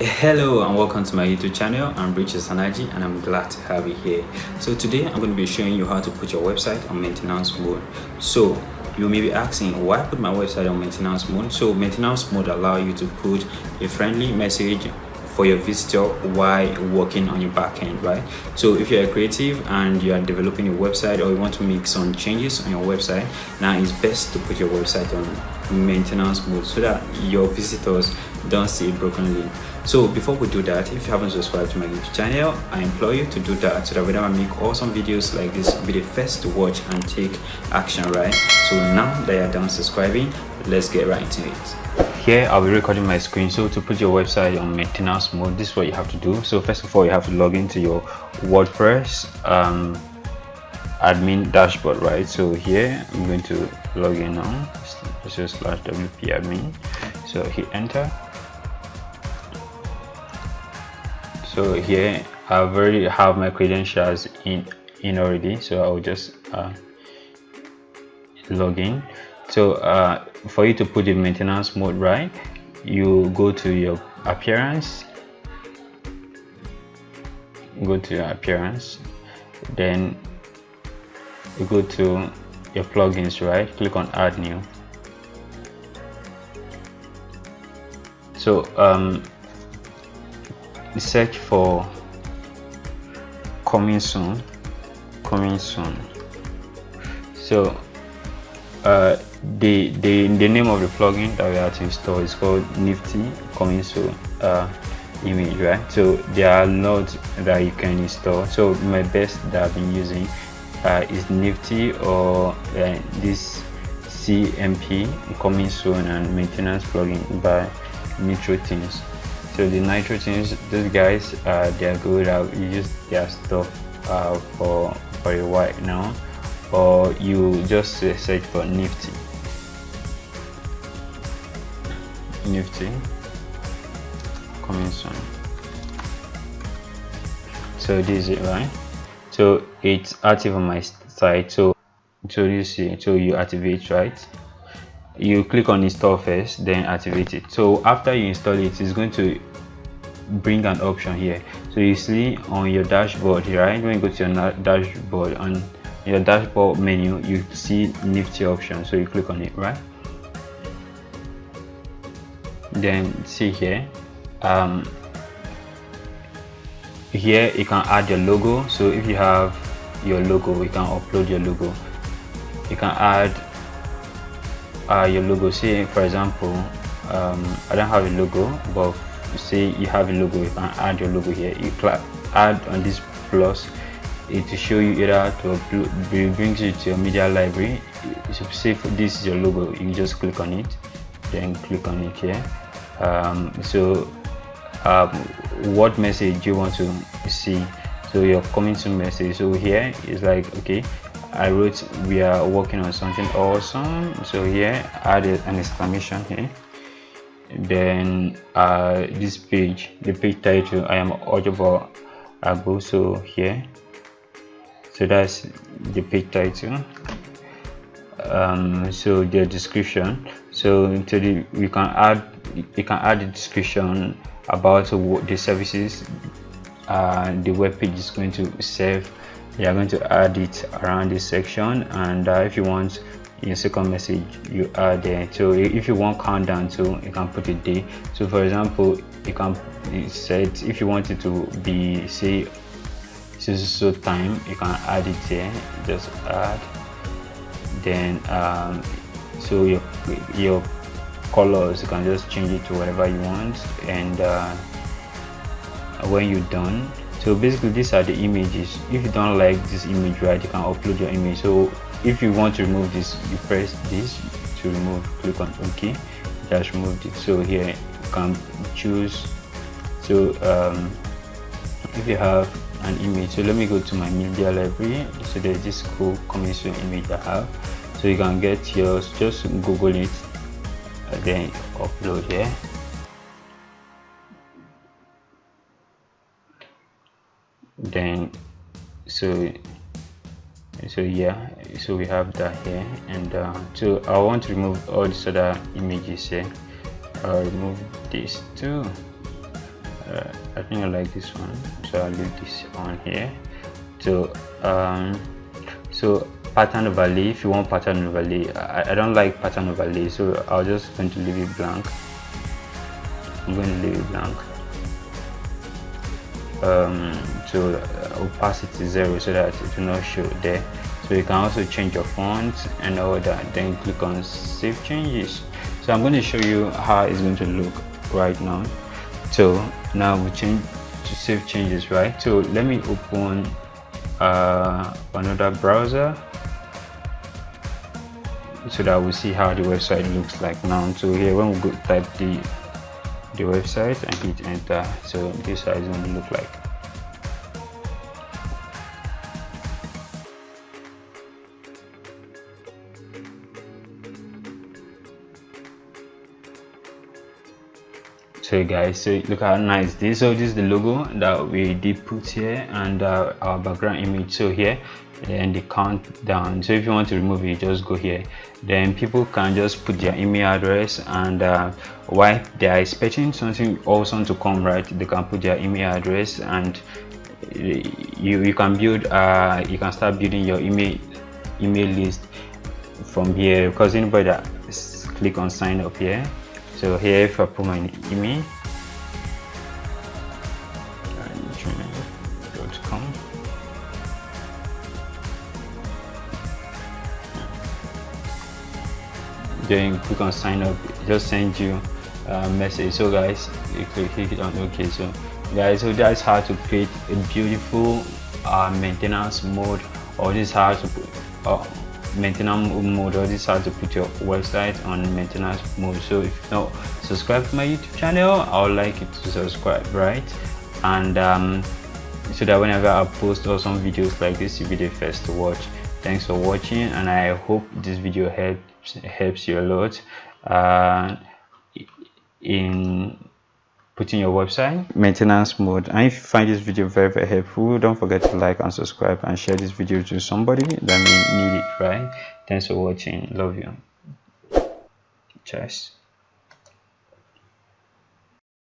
Hello and welcome to my YouTube channel. I'm Richard Sanaji and I'm glad to have you here. So today I'm going to be showing you how to put your website on maintenance mode. So you may be asking, why put my website on maintenance mode? So maintenance mode allows you to put a friendly message for your visitor while working on your backend, right? So if you're a creative and you are developing a website or you want to make some changes on your website, now it's best to put your website on maintenance mode so that your visitors don't see a broken link. So before we do that, if you haven't subscribed to my YouTube channel, I implore you to do that so that whenever I make awesome videos like this, you'll be the first to watch and take action, right? So now that you're done subscribing, let's get right into it. Here I'll be recording my screen. So to put your website on maintenance mode, this is what you have to do. So first of all, you have to log into your WordPress admin dashboard, right? So here I'm going to log in now. So /wp admin. So hit enter. So here I've already have my credentials in already, so I'll just log in. So for you to put in maintenance mode, right, you go to your appearance, then you go to your plugins, right, click on add new. So search for coming soon. So the name of the plugin that we have to install is called Nifty coming soon image, right? So there are loads that you can install. So my best that I've been using is Nifty or this CMP coming soon and maintenance plugin by Nitro Teams. So the Nitro Teams, those guys, they are good. I've used their stuff for a while now. Or you just search for Nifty coming soon. So this is it, right? So it's active on my site. So you see, so you activate, right? You click on install first, then activate it. So after you install it, it's going to bring an option here. So you see on your dashboard here, right? When you go to your dashboard, on your dashboard menu, you see Nifty option. So you click on it, right? Then see here, here you can add your logo. So if you have your logo, you can upload your logo. You can add your logo. Say for example, I don't have a logo, but say you have a logo, you can add your logo here. You add on this plus, it will show you either to upload, it brings you to your media library. So say this is your logo, you just click on it, then click on it here. What message you want to see? So your coming soon message. So here is like, okay, I wrote we are working on something awesome. So here add an exclamation here. Then this page, the page title, I am audible abo. So here, so that's the page title. So the description. So you can add the description about the services the web page is going to serve. You are going to add it around this section, and if you want your second message, you add there. So if you want countdown to, you can put a day. So for example, you can set, if you want it to be say so time, you can add it there, just add. Then so your colors, you can just change it to whatever you want. And when you're done, so basically these are the images. If you don't like this image, right, you can upload your image. So if you want to remove this, you press this to remove, click on OK, just remove it. So here you can choose. So if you have an image, so let me go to my media library. So there's this cool coming soon image I have. So you can get yours, just Google it and then upload here. Then so yeah, so we have that here. And so I want to remove all these other images here. I'll remove this too. I think I like this one, so I'll leave this on here. So so pattern overlay, if you want pattern overlay, I don't like pattern overlay, so I'll just going to leave it blank. I'm going to leave it blank. So opacity 0 so that it will not show there. So you can also change your font and all that, then click on save changes. So I'm going to show you how it's going to look right now. So now we change to save changes, right? So let me open another browser so that we see how the website looks like now. So here, when we go type the website and hit enter, so this is how it's going to look like. So guys, so look how nice this. So this is the logo that we did put here, and our background image. So here, and the countdown. So if you want to remove it, just go here. Then people can just put their email address, and while they are expecting something awesome to come, right, they can put their email address, and you can build you can start building your email list from here, because anybody that click on sign up here. So here, if I put my email, .com, then click on sign up, it just send you a message. So guys, you click it on OK. So guys, so that's how to create a beautiful maintenance mode, or this is how to put maintenance mode, or this is how to put your website on maintenance mode. So if you not subscribe to my YouTube channel, I would like you to subscribe, right? And so that whenever I post awesome videos like this, you'll be the first to watch. Thanks for watching, and I hope this video helps you a lot in putting your website maintenance mode. And if you find this video very helpful, don't forget to like and subscribe and share this video to somebody that may need it, right? Thanks for watching. Love you. Cheers.